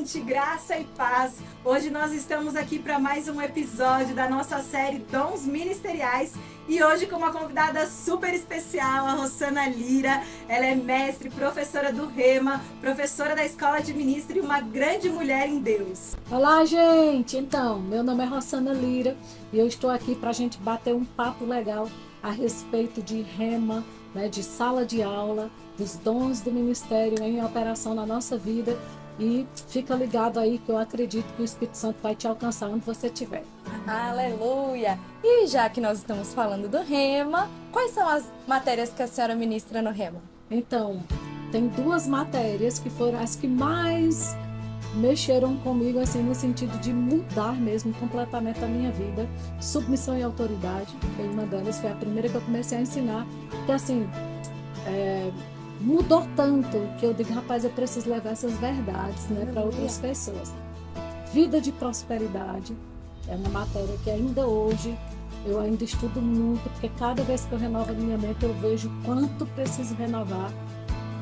gente, graça e paz. Hoje nós estamos aqui para mais um episódio da nossa série Dons Ministeriais e hoje com uma convidada super especial, a Rossana Lira. Ela é mestre, professora do Rema, professora da Escola de Ministro e uma grande mulher em Deus. Olá, gente! Então, meu nome é Rossana Lira e eu estou aqui para a gente bater um papo legal a respeito de Rema, de sala de aula, dos dons do ministério em operação na nossa vida. E fica ligado aí que eu acredito que o Espírito Santo vai te alcançar onde você estiver. Aleluia! E já que nós estamos falando do Rema, quais são as matérias que a senhora ministra no Rema? Então, tem duas matérias que foram as que mais mexeram comigo, assim, no sentido de mudar mesmo completamente a minha vida. Submissão e autoridade, foi uma delas, foi a primeira que eu comecei a ensinar, porque assim, mudou tanto que eu digo, rapaz, eu preciso levar essas verdades, para outras pessoas. Vida de prosperidade é uma matéria que ainda hoje eu ainda estudo muito, porque cada vez que eu renovo a minha mente eu vejo quanto preciso renovar.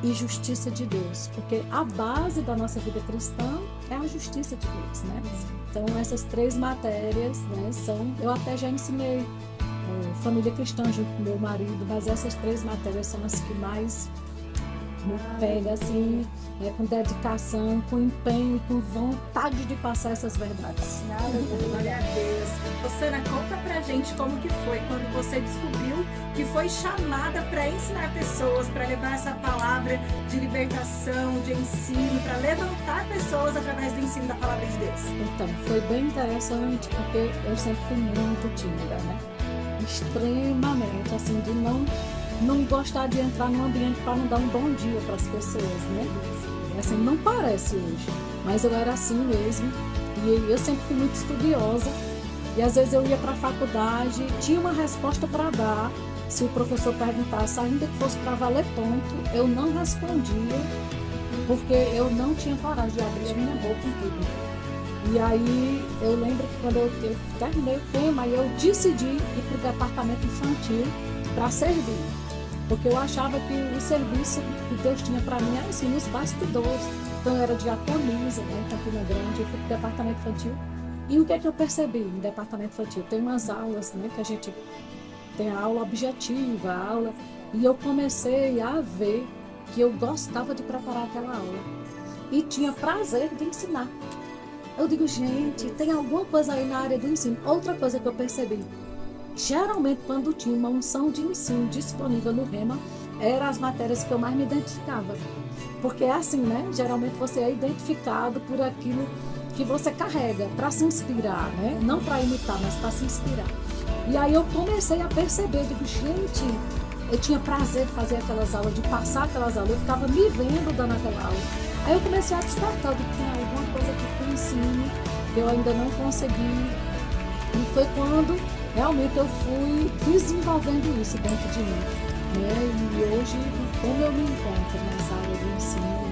E justiça de Deus, porque a base da nossa vida cristã é a justiça de Deus, Então essas três matérias, são, eu até já ensinei família cristã junto com meu marido, mas essas três matérias são as que mais me pegam, assim, com dedicação, com empenho, com vontade de passar essas verdades. Glória a Deus. Rossana, conta pra gente como que foi quando você descobriu que foi chamada para ensinar pessoas, para levar essa palavra de libertação, de ensino, para levantar pessoas através do ensino da palavra de Deus. Então, foi bem interessante, porque eu sempre fui muito tímida, extremamente, assim, de não gostar de entrar num ambiente para não dar um bom dia para as pessoas, Assim, não parece hoje, mas eu era assim mesmo, e eu sempre fui muito estudiosa, e às vezes eu ia para a faculdade, tinha uma resposta para dar, se o professor perguntasse, ainda que fosse para valer ponto, eu não respondia, porque eu não tinha coragem de abrir a minha boca em tudo. E aí eu lembro que quando eu terminei o tema, aí eu decidi ir para o departamento infantil para servir. Porque eu achava que o serviço que Deus tinha para mim era assim, nos bastidores. Então eu era diaconisa, em Campina Grande, eu fui para o departamento infantil. E o que é que eu percebi no departamento infantil? Tem umas aulas, que a gente tem a aula objetiva, a aula... E eu comecei a ver que eu gostava de preparar aquela aula. E tinha prazer de ensinar. Eu digo, gente, tem alguma coisa aí na área do ensino. Outra coisa que eu percebi, geralmente quando tinha uma unção de ensino disponível no Rema, eram as matérias que eu mais me identificava. Porque é assim, geralmente você é identificado por aquilo que você carrega, para se inspirar, Não para imitar, mas para se inspirar. E aí eu comecei a perceber, digo, gente, eu tinha prazer de fazer aquelas aulas, de passar aquelas aulas, eu ficava me vendo dando aquela aula. Aí eu comecei a despertar, de que tem alguma coisa aqui que eu ensino, que eu ainda não consegui. E foi quando realmente eu fui desenvolvendo isso dentro de mim. E hoje, como eu me encontro nessa aula de ensino,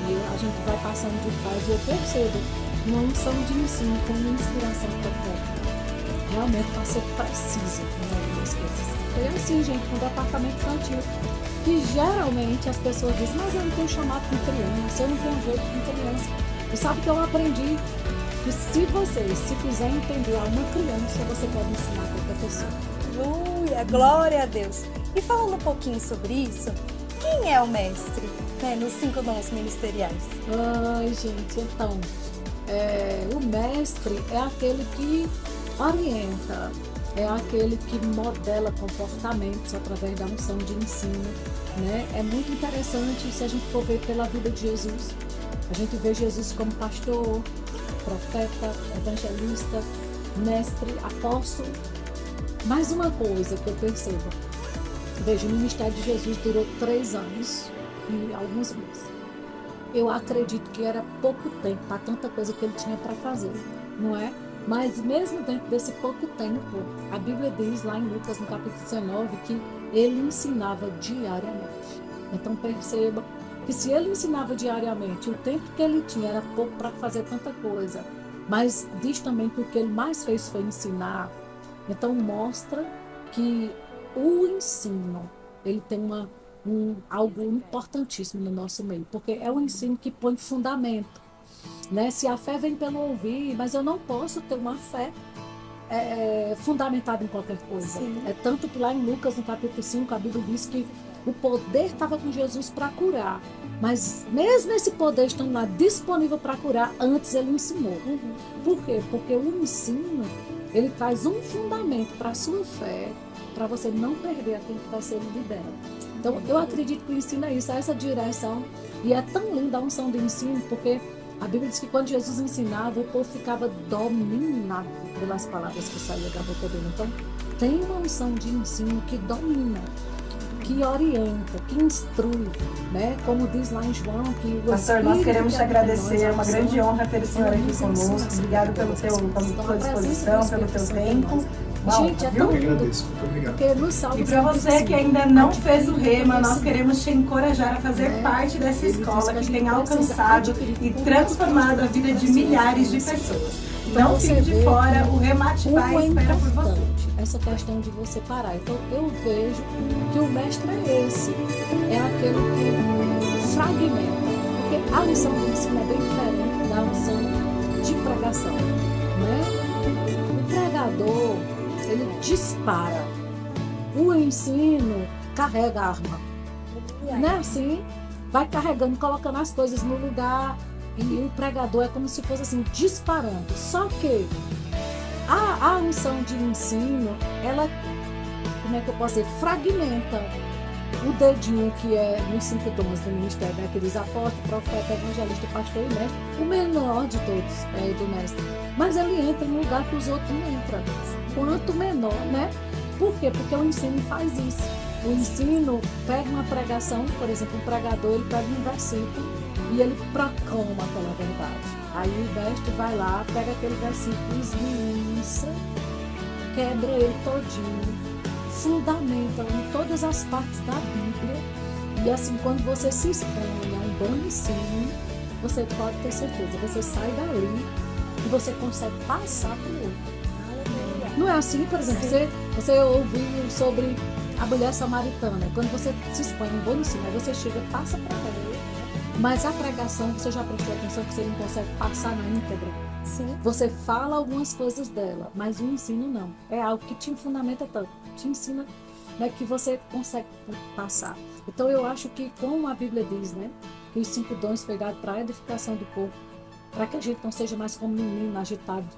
e a gente vai passando de fase, eu percebo uma unção de ensino com uma inspiração profética. Realmente para ser preciso em algumas coisas. Foi assim, gente, com o departamento infantil, que geralmente as pessoas dizem, mas eu não tenho chamado com criança, eu não tenho jeito com criança. E sabe que eu aprendi que se você se fizer entender a uma criança, você pode ensinar a qualquer pessoa. Aleluia, glória a Deus. E falando um pouquinho sobre isso, quem é o mestre, nos 5 dons ministeriais? Ai, gente, então, o mestre é aquele que orienta, é aquele que modela comportamentos através da unção de ensino, É muito interessante se a gente for ver pela vida de Jesus. A gente vê Jesus como pastor, profeta, evangelista, mestre, apóstolo. Mais uma coisa que eu percebo, veja, o ministério de Jesus durou 3 anos e alguns meses. Eu acredito que era pouco tempo para tanta coisa que ele tinha para fazer, não é? Mas mesmo dentro desse pouco tempo, a Bíblia diz lá em Lucas, no capítulo 19, que ele ensinava diariamente. Então perceba que se ele ensinava diariamente, o tempo que ele tinha era pouco para fazer tanta coisa. Mas diz também que o que ele mais fez foi ensinar. Então mostra que o ensino, ele tem uma algo importantíssimo no nosso meio, porque é um ensino que põe fundamento, né? Se a fé vem pelo ouvir, mas eu não posso ter uma fé fundamentada em qualquer coisa. Sim. É tanto que lá em Lucas, no capítulo 5, a Bíblia diz que o poder estava com Jesus para curar, mas mesmo esse poder estando lá disponível para curar, antes ele ensinou. Por quê? Porque o ensino, ele traz um fundamento para a sua fé, para você não perder aquilo que vai ser liberado. Então, eu acredito que o ensino é isso, é essa direção. E é tão linda a unção do ensino, porque a Bíblia diz que quando Jesus ensinava, o povo ficava dominado pelas palavras que saíam da boca dele. Então, tem uma unção de ensino que domina, que orienta, que instrui, né? Como diz lá em João, que o Pastor, nós Espírito queremos que te habita em agradecer, nós, é a uma unção, grande honra ter o Senhor ela aqui nos conosco. ensina Obrigado sobre pela todas essas coisas. tua Então, a presença disposição, do pelo Espírito teu Santo em tempo. nós. Uma Gente, é honra, tão viu? lindo, Agradeço, muito obrigado. porque nos Salmos E para você que ainda não fez o Rema, nós queremos te encorajar a fazer parte dessa escola que tem alcançado e transformado a vida de milhares de pessoas. Não fique de fora, o Rema Atibaia como é espera por você. importante essa questão de você parar. Então, eu vejo que o mestre é esse, é aquele que fragmenta, porque a lição do ensino é bem diferente da unção de pregação, né? O pregador, ele dispara, o ensino carrega a arma, não é assim? Vai carregando, colocando as coisas no lugar, e o pregador é como se fosse assim, disparando. Só que a unção de ensino, ela, como é que eu posso dizer, fragmenta o dedinho que é nos 5 dons do ministério, né? Que diz apóstolo, profeta, evangelista, pastor e mestre. O menor de todos é o do mestre. Mas ele entra no lugar que os outros não entram. Quanto menor, né? Por quê? Porque o ensino faz isso. O ensino pega uma pregação, por exemplo, um pregador, ele pega um versículo e ele proclama aquela verdade. Aí o mestre vai lá, pega aquele versículo, esmiuça, quebra ele todinho, fundamenta em todas as partes da Bíblia. E assim, quando você se expõe a um bom ensino, você pode ter certeza, você sai dali e você consegue passar para o outro. Não é assim, por exemplo, você ouviu sobre a mulher samaritana. Quando você se expõe a um bom ensino, aí você chega, passa para ela. Mas a pregação, você já prestou atenção que você não consegue passar na íntegra? Sim. Você fala algumas coisas dela, mas o ensino não. É algo que te fundamenta tanto, te ensina, né, que você consegue passar. Então eu acho que, como a Bíblia diz, né, que os 5 dons foi dado para a edificação do corpo, para que a gente não seja mais como menino agitado,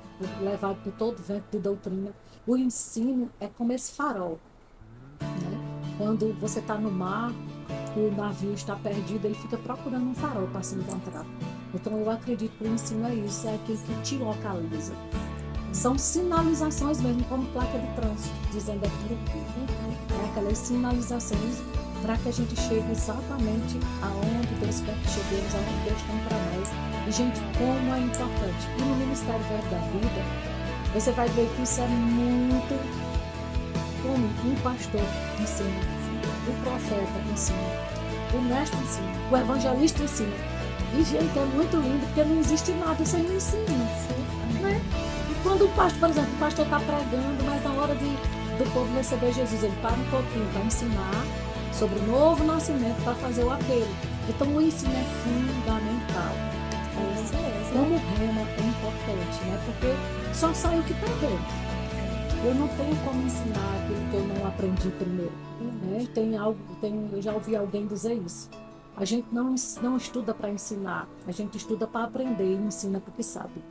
levado por todo vento de doutrina. O ensino é como esse farol, né? Quando você está no mar, o navio está perdido, ele fica procurando um farol para se encontrar. Então eu acredito que o ensino é isso, é aquilo que te localiza. São sinalizações mesmo, como placa de trânsito, dizendo aquilo, é aquelas sinalizações para que a gente chegue exatamente aonde Deus quer que cheguemos, aonde Deus tem para nós. E gente, como é importante. E no Ministério Verbo da Vida, você vai ver que isso é muito comum. Um pastor ensina, o profeta ensina, o mestre ensina, o evangelista ensina. E, gente, é muito lindo, porque não existe nada sem o ensino, né? E quando o pastor, por exemplo, o pastor está pregando, mas na hora do povo receber Jesus, ele para um pouquinho para ensinar sobre o novo nascimento, para fazer o apelo. Então, o ensino é fundamental. Como o Rema é importante, né? Porque só sai o que está dentro. Eu não tenho como ensinar aquilo que eu não aprendi primeiro. Né? Eu já ouvi alguém dizer isso. A gente não estuda para ensinar, a gente estuda para aprender e ensina porque sabe.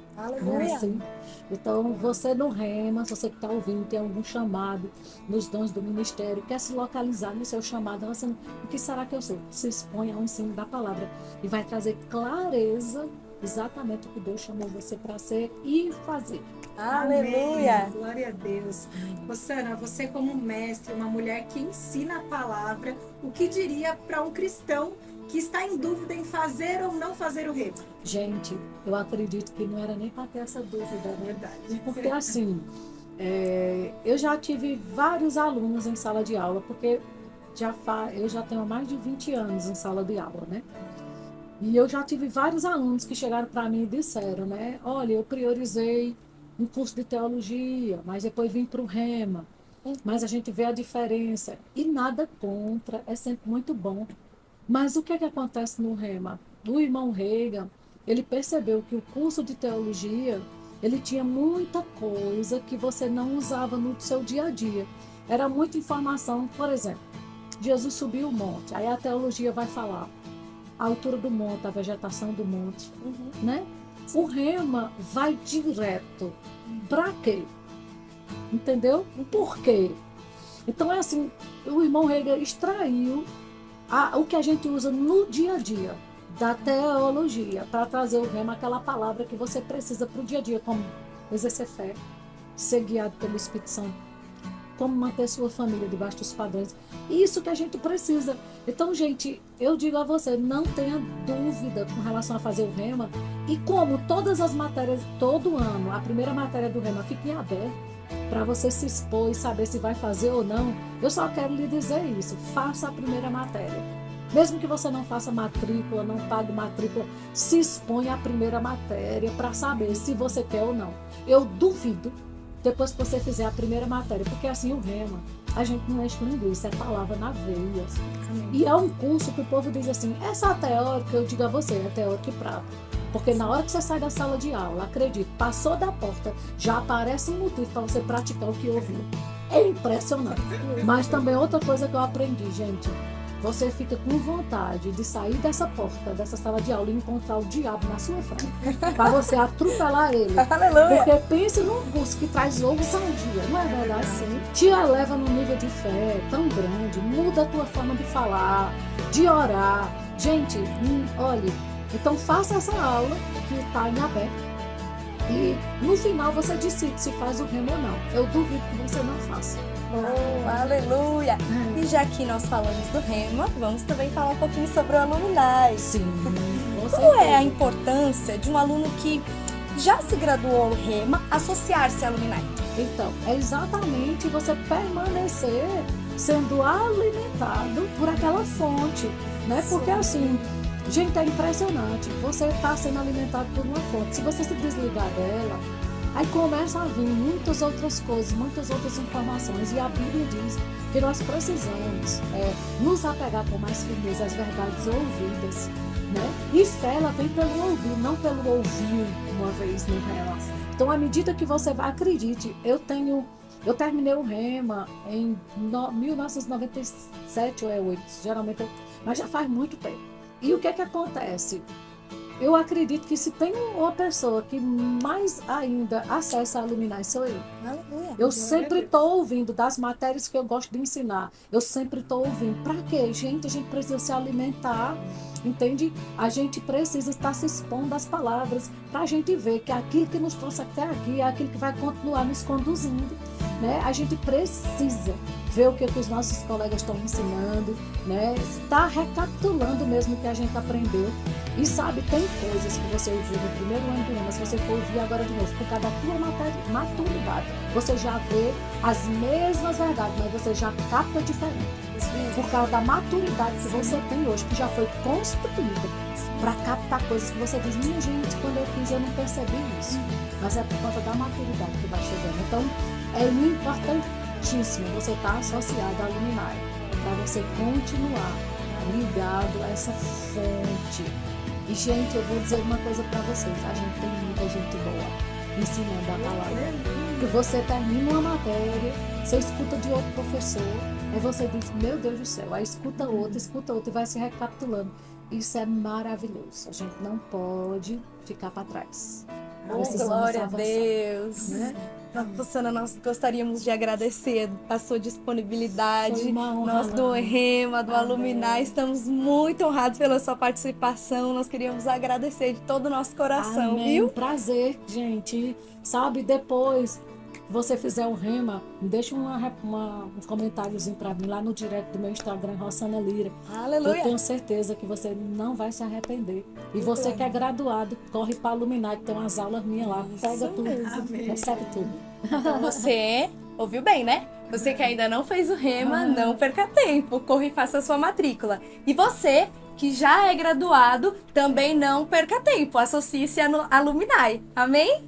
Não é assim? Então, você no Rema, se você que está ouvindo, tem algum chamado nos dons do ministério, quer se localizar no seu chamado, o que será que eu sou? Se expõe ao ensino da palavra e vai trazer clareza exatamente o que Deus chamou você para ser e fazer. Aleluia! Amém. Glória a Deus. Rosana, você como mestre, uma mulher que ensina a palavra, o que diria para um cristão que está em dúvida em fazer ou não fazer o Rema? Gente, eu acredito que não era nem para ter essa dúvida, né? Verdade. Porque assim, eu já tive vários alunos em sala de aula, porque eu já tenho mais de 20 anos em sala de aula, né? E eu já tive vários alunos que chegaram para mim e disseram, né? Olha, eu priorizei um curso de teologia, mas depois vim para o Rema. mas a gente vê a diferença. E nada contra, é sempre muito bom. Mas o que é que acontece no Rema? O irmão Reagan, ele percebeu que o curso de teologia, ele tinha muita coisa que você não usava no seu dia a dia. Era muita informação, por exemplo, Jesus subiu o monte, aí a teologia vai falar a altura do monte, a vegetação do monte, né? O Rema vai direto. Para quê? Entendeu? Por quê? Então é assim, o irmão Reagan extraiu o que a gente usa no dia a dia da teologia para trazer o Rema, aquela palavra que você precisa para o dia a dia, como exercer fé, ser guiado pelo Espírito Santo, como manter sua família debaixo dos padrões. Isso que a gente precisa. Então, gente, eu digo a você, não tenha dúvida com relação a fazer o Rema. E como todas as matérias, todo ano, a primeira matéria do Rema fica em aberto, para você se expor e saber se vai fazer ou não, eu só quero lhe dizer isso, faça a primeira matéria. Mesmo que você não faça matrícula, não pague matrícula, se expõe à primeira matéria para saber se você quer ou não. Eu duvido, depois que você fizer a primeira matéria, porque assim o Rema, a gente não enche linguiça, é palavra na veia. E é um curso que o povo diz assim, essa teórica, eu digo a você, é teórica e prática. Porque na hora que você sai da sala de aula, acredite, passou da porta, já aparece um motivo para você praticar o que ouviu. É impressionante. Mas também outra coisa que eu aprendi, gente, você fica com vontade de sair dessa porta, dessa sala de aula e encontrar o diabo na sua frente, para você atropelar ele. Aleluia. Porque pense num curso que traz ousadia, não é verdade? Sim. Te eleva num nível de fé tão grande, muda a tua forma de falar, de orar. Gente, olha, então faça essa aula que está em aberto e no final você decide se faz o Rema ou não. Eu duvido que você não faça. Oh, aleluia! E já que nós falamos do Rema, vamos também falar um pouquinho sobre o Alumni. Sim. Qual é a importância de um aluno que já se graduou no Rema associar-se ao Alumni? Então, é exatamente você permanecer sendo alimentado por aquela fonte, né? Porque assim, gente, é impressionante. Você está sendo alimentado por uma fonte. Se você se desligar dela, aí começam a vir muitas outras coisas, muitas outras informações. E a Bíblia diz que nós precisamos nos apegar com mais firmeza às verdades ouvidas, né? E fé, ela vem pelo ouvir, não pelo ouvir uma vez no Rema. Então, à medida que você vai, acredite, eu terminei o Rema em 1997 ou 8, geralmente, mas já faz muito tempo. E o que é que acontece? Eu acredito que se tem uma pessoa que mais ainda acessa a Alumni sou eu. Eu sempre estou ouvindo das matérias que eu gosto de ensinar. Eu sempre estou ouvindo. Para quê? Gente, a gente precisa se alimentar, entende? A gente precisa estar se expondo às palavras para a gente ver que aquilo que nos trouxe até aqui é aquilo que vai continuar nos conduzindo, né? A gente precisa ver o que os nossos colegas estão ensinando, né? Está recapitulando mesmo o que a gente aprendeu. E sabe, tem coisas que você ouviu no primeiro ano do ano, mas se você for ouvir agora de novo, por causa da tua maturidade, você já vê as mesmas verdades, mas você já capta diferente. Por causa da maturidade que você tem hoje, que já foi construída para captar coisas que você diz, minha gente, quando eu fiz eu não percebi isso. Mas é por conta da maturidade que vai chegando. Então, é importantíssimo você estar associado à Alumni, para você continuar ligado a essa fonte. E, gente, eu vou dizer uma coisa para vocês. A gente tem muita gente boa ensinando a palavra. Que você termina uma matéria, você escuta de outro professor, aí você diz, meu Deus do céu, aí escuta outro e vai se recapitulando. Isso é maravilhoso. A gente não pode ficar para trás. Glória a Deus. Né? Luciana, nós gostaríamos de agradecer a sua disponibilidade. Foi uma honra, nós do Rema, do Amém. Alumni, estamos muito honrados pela sua participação. Nós queríamos agradecer de todo o nosso coração, Amém. viu? Prazer, gente. Sabe, depois que você fizer o Rema, deixa um comentáriozinho para mim lá no direct do meu Instagram, Rossana Lira. Aleluia. Eu tenho certeza que você não vai se arrepender. E você que é graduado, corre para a Alumni, que tem umas aulas minhas lá. Pega tudo, recebe tudo. Então você ouviu bem, né? Você que ainda não fez o Rema, não perca tempo. Corre e faça a sua matrícula. E você que já é graduado, também não perca tempo. Associe-se à Alumni. Amém?